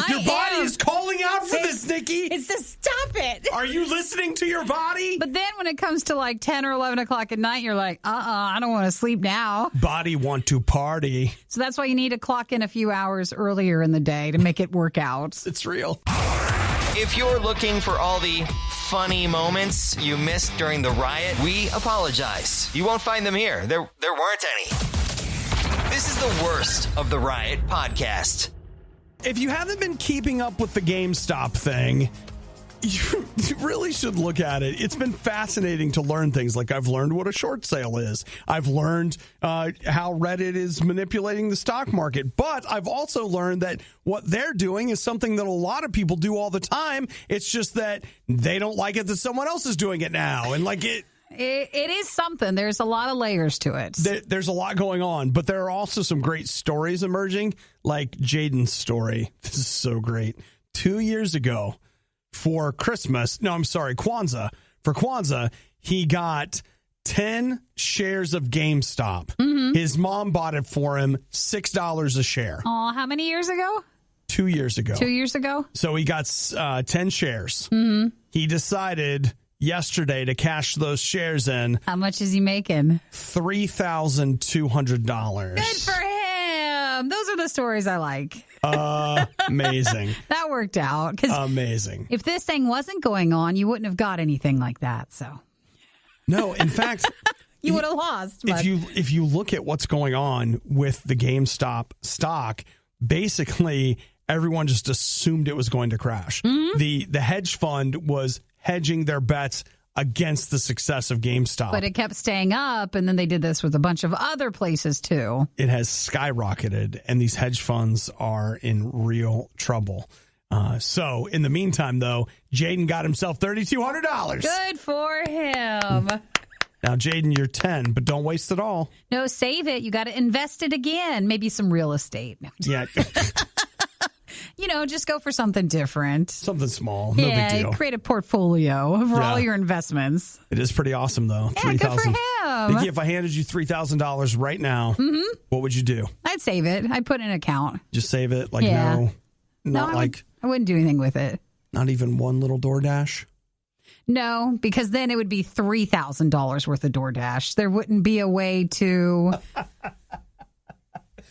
Your body is calling out for this, Nikki. It says stop it. Are you listening to your body? But then when it comes to 10 or 11 o'clock at night, you're like, I don't want to sleep now. Body want to party. So that's why you need to clock in a few hours earlier in the day to make it work out. It's real. If you're looking for all the funny moments you missed during the riot, we apologize. You won't find them here. There weren't any. This is the worst of the Riot podcast. If you haven't been keeping up with the GameStop thing, you really should look at it. It's been fascinating to learn things. Like, I've learned what a short sale is. I've learned how Reddit is manipulating the stock market. But I've also learned that what they're doing is something that a lot of people do all the time. It's just that they don't like it that someone else is doing it now. And It is something. There's a lot of layers to it. There's a lot going on, but there are also some great stories emerging, like Jaden's story. This is so great. 2 years ago for Kwanzaa. For Kwanzaa, he got 10 shares of GameStop. Mm-hmm. His mom bought it for him, $6 a share. Oh, how many years ago? 2 years ago. 2 years ago? So he got 10 shares. Mm-hmm. He decided yesterday to cash those shares in. How much is he making? $3,200. Good for him. Those are the stories I like. Amazing. That worked out. Amazing. If this thing wasn't going on, you wouldn't have got anything like that. So, no, in fact, you would have lost. But. If you look at what's going on with the GameStop stock, basically everyone just assumed it was going to crash. Mm-hmm. The hedge fund was hedging their bets against the success of GameStop. But it kept staying up, and then they did this with a bunch of other places, too. It has skyrocketed, and these hedge funds are in real trouble. So, in the meantime, though, Jaden got himself $3,200. Good for him. Now, Jaden, you're 10, but don't waste it all. No, save it. You got to invest it again. Maybe some real estate. Yeah. Just go for something different. Something small. No big deal. Create a portfolio for all your investments. It is pretty awesome, though. Yeah, good for him. Nikki, if I handed you $3,000 right now, what would you do? I'd save it. I'd put in an account. Just save it? I wouldn't do anything with it. Not even one little DoorDash? No, because then it would be $3,000 worth of DoorDash. There wouldn't be a way to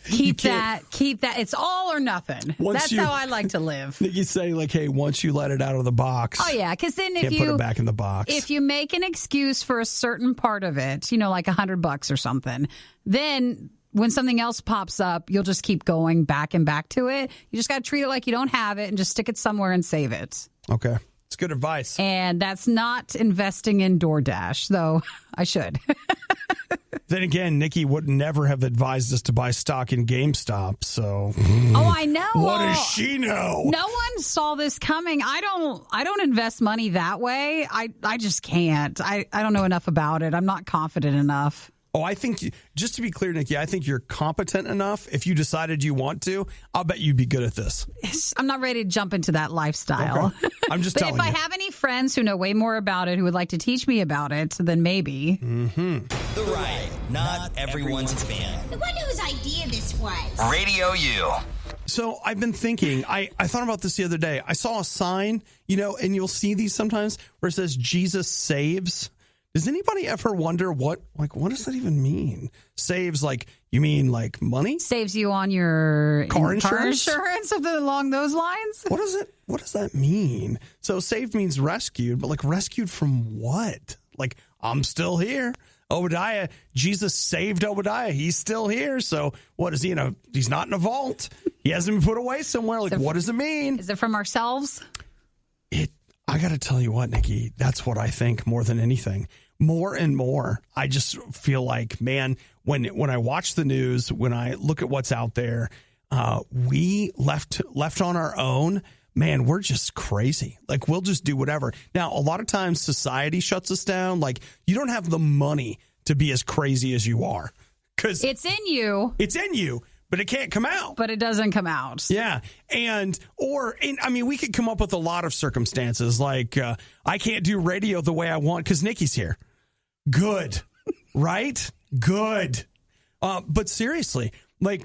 keep that. It's all or nothing. That's how I like to live. You say like, hey, once you let it out of the box. Oh, yeah, because then if can't you put it back in the box. If you make an excuse for a certain part of it, like $100 or something, then when something else pops up, you'll just keep going back and back to it. You just got to treat it like you don't have it and just stick it somewhere and save it. Okay. It's good advice. And that's not investing in DoorDash, though I should. Then again, Nikki would never have advised us to buy stock in GameStop, so. Oh, I know. What does she know? No one saw this coming. I don't invest money that way. I just can't. I don't know enough about it. I'm not confident enough. Oh, I think, just to be clear, Nikki, I think you're competent enough. If you decided you want to, I'll bet you'd be good at this. I'm not ready to jump into that lifestyle. Okay. I'm just telling you. But if I have any friends who know way more about it, who would like to teach me about it, then maybe. Mm-hmm. The Riot, not everyone's fan. I wonder whose idea this was. RadioU. So I've been thinking, I thought about this the other day. I saw a sign, and you'll see these sometimes, where it says, Jesus saves. Does anybody ever wonder what does that even mean? Saves, you mean like money? Saves you on your car insurance, something along those lines? What does that mean? So saved means rescued, but rescued from what? I'm still here. Obadiah, Jesus saved Obadiah. He's still here. So what is he he's not in a vault. He hasn't been put away somewhere. What does it mean? Is it from ourselves? I got to tell you what, Nikki, that's what I think more than anything. More and more, I just feel like, man, when I watch the news, when I look at what's out there, we left on our own, man, we're just crazy. We'll just do whatever. Now, a lot of times society shuts us down. You don't have the money to be as crazy as you are. 'Cause it's in you. It's in you. But it can't come out. But it doesn't come out. Yeah. We could come up with a lot of circumstances I can't do radio the way I want because Nikki's here. Good. Right? Good. But seriously,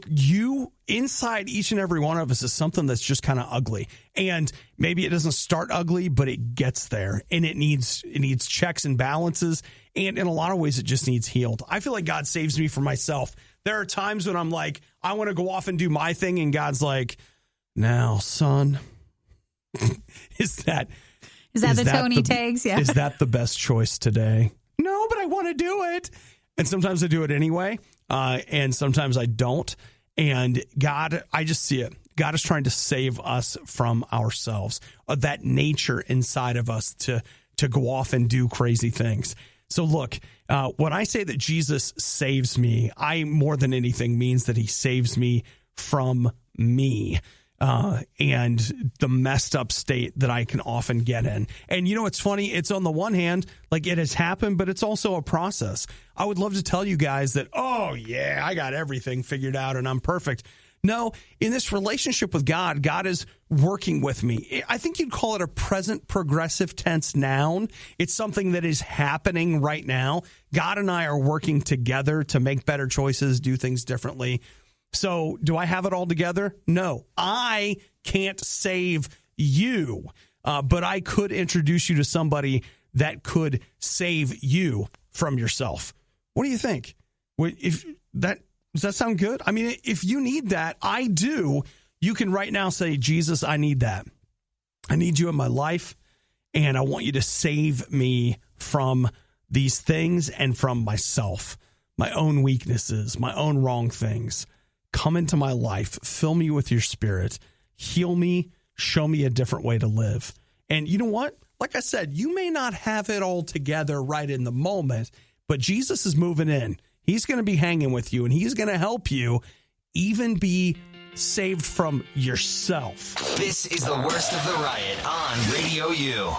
you inside each and every one of us is something that's just kind of ugly. And maybe it doesn't start ugly, but it gets there. And it needs checks and balances. And in a lot of ways, it just needs healed. I feel like God saves me from myself. There are times when I'm I want to go off and do my thing, and God's now, son, is that the tone he takes? Yeah. Is that the best choice today? No, but I want to do it. And sometimes I do it anyway, and sometimes I don't. And God, I just see it. God is trying to save us from ourselves, that nature inside of us to go off and do crazy things. So look, when I say that Jesus saves me, I more than anything means that he saves me from me and the messed up state that I can often get in. And it's funny. It's on the one hand, it has happened, but it's also a process. I would love to tell you guys that, oh yeah, I got everything figured out and I'm perfect. No, in this relationship with God, God is working with me. I think you'd call it a present progressive tense noun. It's something that is happening right now. God and I are working together to make better choices, do things differently. So do I have it all together? No, I can't save you, but I could introduce you to somebody that could save you from yourself. What do you think? Does that sound good? I mean, if you need that, I do. You can right now say, Jesus, I need that. I need you in my life, and I want you to save me from these things and from myself, my own weaknesses, my own wrong things. Come into my life, fill me with your spirit, heal me, show me a different way to live. And you know what? Like I said, you may not have it all together right in the moment, but Jesus is moving in. He's going to be hanging with you, and he's going to help you even be saved from yourself. This is the worst of the Riot on RadioU.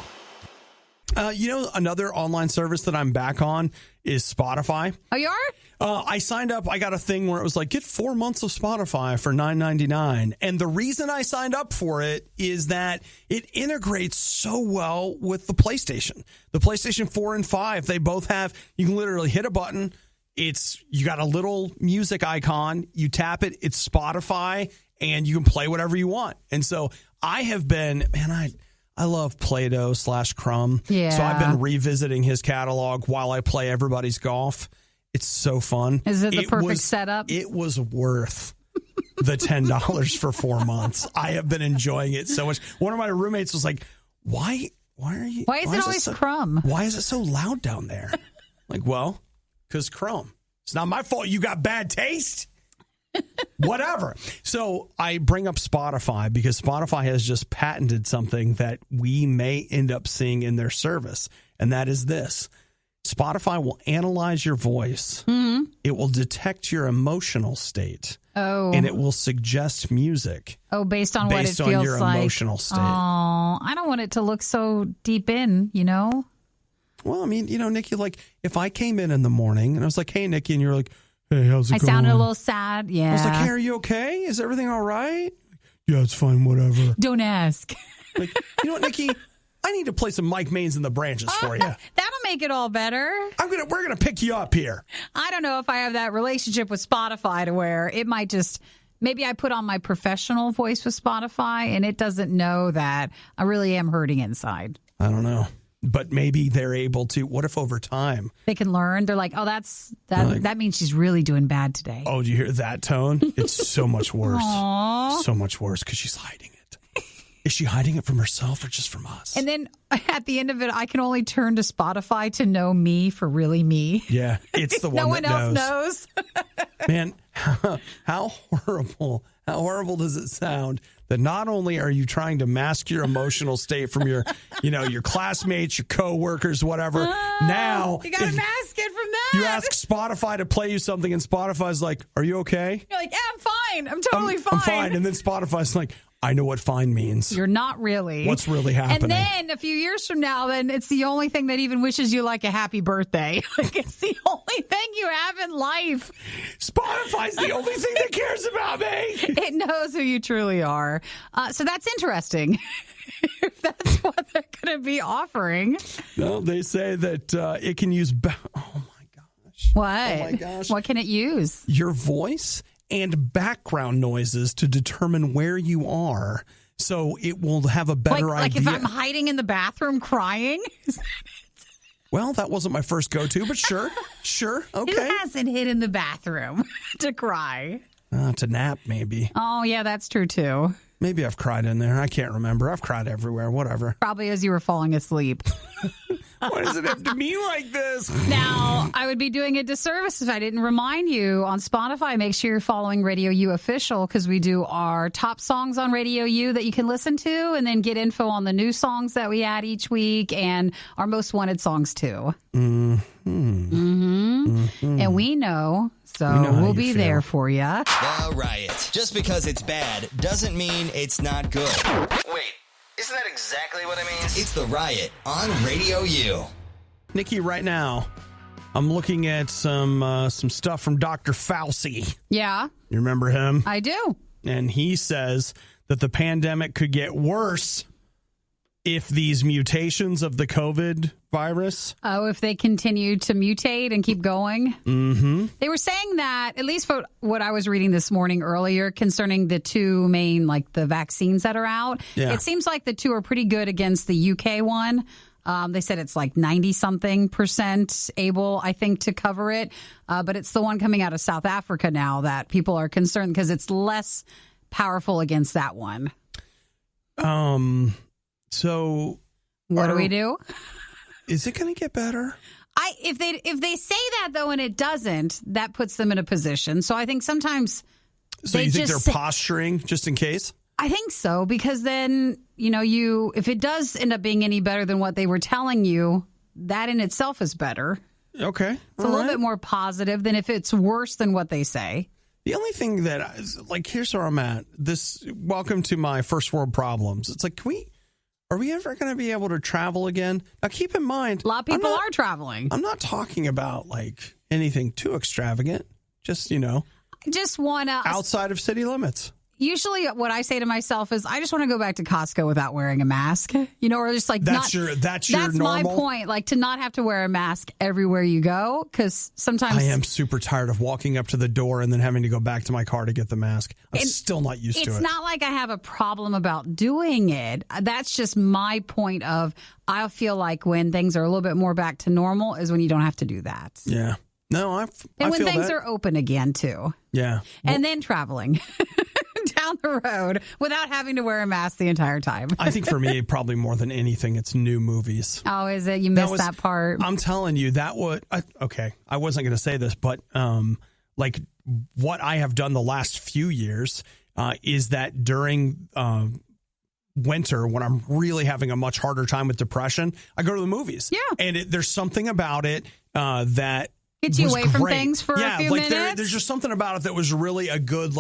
Another online service that I'm back on is Spotify. Oh, you are? I signed up. I got a thing where it was get 4 months of Spotify for $9.99. And the reason I signed up for it is that it integrates so well with the PlayStation. The PlayStation 4 and 5, they both have, you can literally hit a button. You got a little music icon, you tap it, it's Spotify, and you can play whatever you want. And so I have been, man, I love Play-Doh / Crumb. Yeah. So I've been revisiting his catalog while I play Everybody's Golf. It's so fun. Is it the perfect setup? It was worth the $10 for 4 months. I have been enjoying it so much. One of my roommates was like, why is it always Crumb? Why is it so loud down there? Like, well, because Crumb. It's not my fault you got bad taste. Whatever. So I bring up Spotify because Spotify has just patented something that we may end up seeing in their service. And that is this. Spotify will analyze your voice. Mm-hmm. It will detect your emotional state. Oh. And it will suggest music. Oh, based on what it feels like. Based on your emotional state. Oh, I don't want it to look so deep in, Well, I mean, Nikki, like if I came in the morning and I was like, hey, Nikki, and you're like, hey, how's it going? I sounded a little sad. Yeah. I was like, hey, are you okay? Is everything all right? Yeah, it's fine. Whatever. Don't ask. Like, you know what, Nikki? I need to play some Mike Mains in the Branches for you. That'll make it all better. We're gonna pick you up here. I don't know if I have that relationship with Spotify to where it might just maybe I put on my professional voice with Spotify and it doesn't know that I really am hurting inside. I don't know. But maybe they're able to. What if over time they can learn? They're like, oh, that means she's really doing bad today. Oh, do you hear that tone? It's so much worse. Aww. So much worse because she's hiding it. Is she hiding it from herself or just from us? And then at the end of it, I can only turn to Spotify to know me for really me. Yeah, it's the one no one else knows. Man, how horrible does it sound that not only are you trying to mask your emotional state from your classmates, your coworkers, whatever. Now you got to mask it from that. You ask Spotify to play you something, and Spotify's like, "Are you okay?" You're like, "Yeah, I'm fine. I'm totally fine. I'm fine." And then Spotify's like, I know what fine means. You're not really. What's really happening? And then a few years from now, then it's the only thing that even wishes you like a happy birthday. Like it's the only thing you have in life. Spotify's the only thing that cares about me. It knows who you truly are. So that's interesting. If that's what they're going to be offering. No, they say that it can use... Oh, my gosh. What? Oh, my gosh. What can it use? Your voice and background noises to determine where you are. So it will have a better idea. Like if I'm hiding in the bathroom crying? Well, that wasn't my first go-to, but sure. Sure. Okay. Who hasn't hid in the bathroom to cry? To nap, maybe. Oh, yeah, that's true, too. Maybe I've cried in there. I can't remember. I've cried everywhere. Whatever. Probably as you were falling asleep. Why does it have to be like this? Now, I would be doing a disservice if I didn't remind you on Spotify. Make sure you're following RadioU Official because we do our top songs on RadioU that you can listen to and then get info on the new songs that we add each week and our most wanted songs, too. And we know, so we'll be there for you. The Riot. Just because it's bad doesn't mean it's not good. Wait, isn't that exactly what it means? It's The Riot on Radio U. Nikki, right now, I'm looking at some stuff from Dr. Fauci. Yeah. You remember him? I do. And he says that the pandemic could get worse if these mutations of the COVID virus. Oh, if they continue to mutate and keep going? Mm-hmm. They were saying that, at least for what I was reading this morning earlier, concerning the two main, the vaccines that are out. Yeah. It seems like the two are pretty good against the UK one. They said it's 90-something% able, I think, to cover it. But it's the one coming out of South Africa now that people are concerned because it's less powerful against that one. So what do we do? Is it going to get better? If they say that though and it doesn't, that puts them in a position. So I think sometimes. So you think they're posturing just in case? I think so because then if it does end up being any better than what they were telling you, that in itself is better. Okay, it's a little bit more positive than if it's worse than what they say. The only thing that here's where I'm at. Welcome to my first world problems. It's like, are we ever going to be able to travel again? Now, keep in mind, a lot of people are traveling. I'm not talking about anything too extravagant. Just, just want to outside of city limits. Usually what I say to myself is I just want to go back to Costco without wearing a mask, or just like that's your that's normal? my point, like to not have to wear a mask everywhere you go, because sometimes I am super tired of walking up to the door and then having to go back to my car to get the mask. I'm still not used to it. It's not like I have a problem about doing it. That's just my point of I feel like when things are a little bit more back to normal is when you don't have to do that. Yeah. No, I when feel things that. are open again too. Yeah. And then traveling down the road without having to wear a mask the entire time. I think for me, probably more than anything, it's new movies. Oh, is it? You missed that part. I'm telling you, that would... okay, I wasn't going to say this, but like what I have done the last few years is that during winter, when I'm really having a much harder time with depression, I go to the movies. Yeah. And there's something about it that... Gets you was away from great. things for a few minutes. There's just something about it that was really a good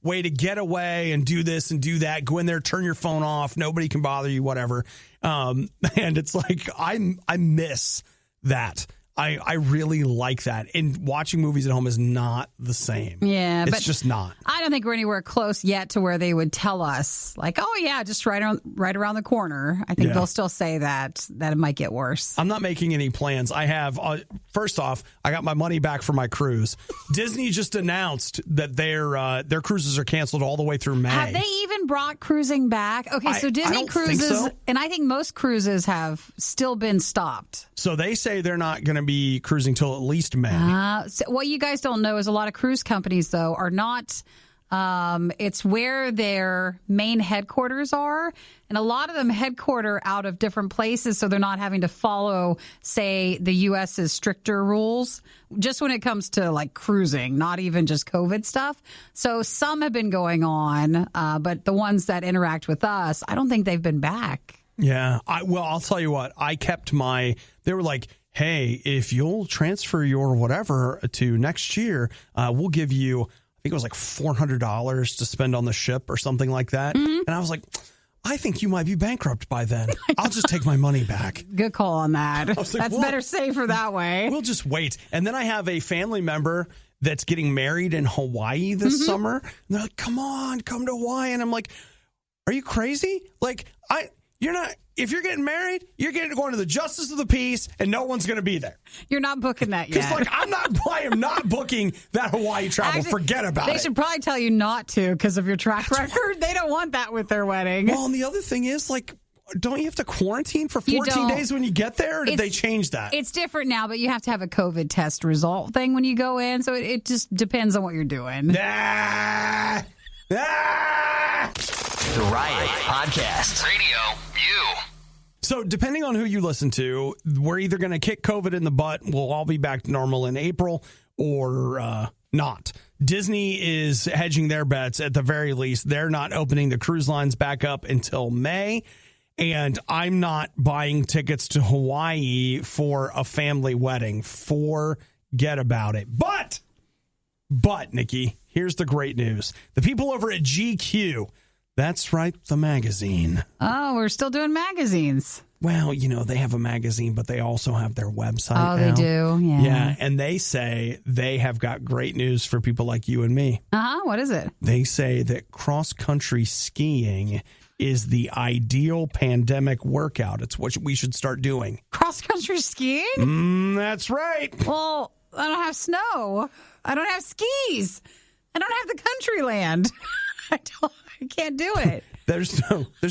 way to get away and do this and do that. Go in there, turn your phone off. Nobody can bother you, whatever. And it's like I miss that. I really like that. And watching movies at home is not the same. Yeah, it's but just not. I don't think we're anywhere close yet to where they would tell us, like, oh, yeah, just right around the corner. I think they'll still say that it might get worse. I'm not making any plans. I have, first off, I got my money back for my cruise. Disney just announced that their cruises are canceled all the way through May. Have they even brought cruising back? Okay, so Disney I don't cruises, think so. And I think most cruises have still been stopped. So they say they're not going to be cruising till at least May. So what you guys don't know is a lot of cruise companies, though, are not. It's where their main headquarters are. And a lot of them headquarter out of different places, so they're not having to follow, say, the U.S.'s stricter rules, just when it comes to, like, cruising, not even just COVID stuff. So some have been going on, but the ones that interact with us, I don't think they've been back. Yeah. I'll tell you what. I kept they were like, hey, if you'll transfer your whatever to next year, we'll give you, I think it was like $400 to spend on the ship or something like that. Mm-hmm. And I was like, I think you might be bankrupt by then. I'll just take my money back. Good call on that. Like, that's better safer that way. We'll just wait. And then I have a family member that's getting married in Hawaii this summer. And they're like, come to Hawaii. And I'm like, are you crazy? Like, you're not... If you're getting married, you're going to the Justice of the Peace, and no one's going to be there. You're not booking that yet. Because, I am not booking that Hawaii travel. Actually, forget about it. They should probably tell you not to because of your track record. They don't want that with their wedding. Well, and the other thing is, don't you have to quarantine for 14 days when you get there? Or did they change that? It's different now, but you have to have a COVID test result thing when you go in. So it just depends on what you're doing. The Riot Podcast. RadioU. So depending on who you listen to, we're either going to kick COVID in the butt, we'll all be back to normal in April, or not. Disney is hedging their bets at the very least. They're not opening the cruise lines back up until May, and I'm not buying tickets to Hawaii for a family wedding. Forget about it. But, Nikki, here's the great news. The people over at GQ... That's right, the magazine. Oh, we're still doing magazines. Well, they have a magazine, but they also have their website now. They do, yeah. Yeah, and they say they have got great news for people like you and me. What is it? They say that cross-country skiing is the ideal pandemic workout. It's what we should start doing. Cross-country skiing? That's right. Well, I don't have snow. I don't have skis. I don't have the country land. I can't do it. There's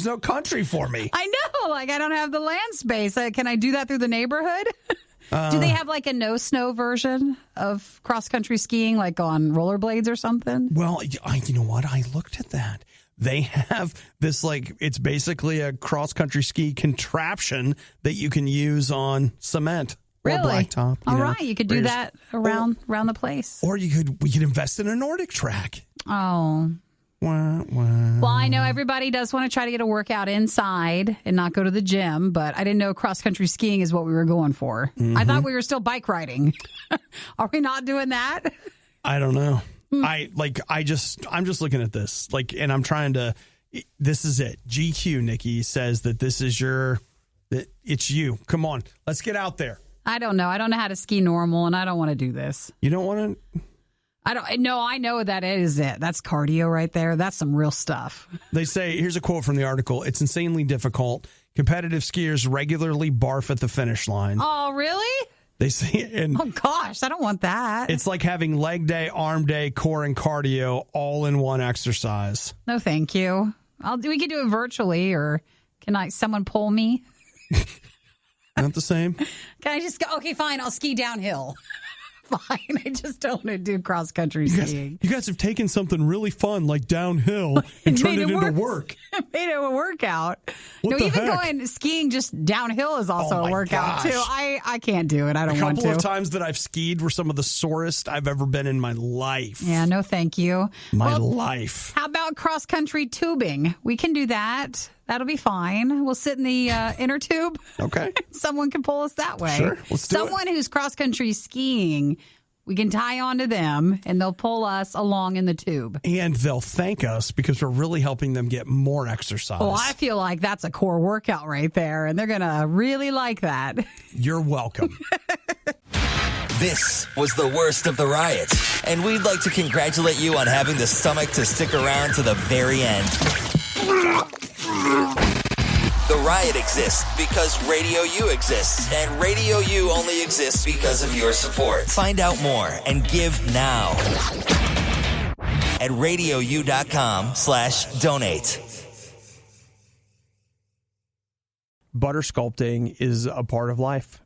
no country for me. I know. I don't have the land space. Can I do that through the neighborhood? Do they have a no snow version of cross country skiing, like on rollerblades or something? Well, you know what? I looked at that. They have this it's basically a cross country ski contraption that you can use on cement. Really? Or blacktop. All right. You could do that around the place. Or we could invest in a Nordic track. Oh. Well, I know everybody does want to try to get a workout inside and not go to the gym, but I didn't know cross-country skiing is what we were going for. Mm-hmm. I thought we were still bike riding. Are we not doing that? I don't know. I'm just looking at this, and I'm trying to, this is it. GQ, Nikki, says that this is that it's you. Come on, let's get out there. I don't know. I don't know how to ski normal, and I don't want to do this. You don't want to? I know that is it. That's cardio right there. That's some real stuff. They say, here's a quote from the article. It's insanely difficult. Competitive skiers regularly barf at the finish line. Oh, really? They say, and oh gosh, I don't want that. It's like having leg day, arm day, core, and cardio all in one exercise. No, thank you. We could do it virtually, or can someone pull me? Not the same. Can I just go? Okay, fine. I'll ski downhill. Fine. I just don't want to do cross country skiing. You guys have taken something really fun like downhill and turned it into work. Made it a workout. What the even heck? going skiing just downhill is also Oh a workout gosh. too. I can't do it. I don't want to. A couple of times that I've skied were some of the sorest I've ever been in my life. Yeah, no thank you. My life. How about cross country tubing? We can do that. That'll be fine. We'll sit in the inner tube. Okay. Someone can pull us that way. Sure. Let's do Someone who's cross country skiing, we can tie onto them and they'll pull us along in the tube. And they'll thank us because we're really helping them get more exercise. Well, I feel like that's a core workout right there, and they're going to really like that. You're welcome. This was the worst of the riot, and we'd like to congratulate you on having the stomach to stick around to the very end. The riot exists because Radio U exists, and Radio U only exists because of your support. Find out more and give now at RadioU.com/donate. Butter sculpting is a part of life.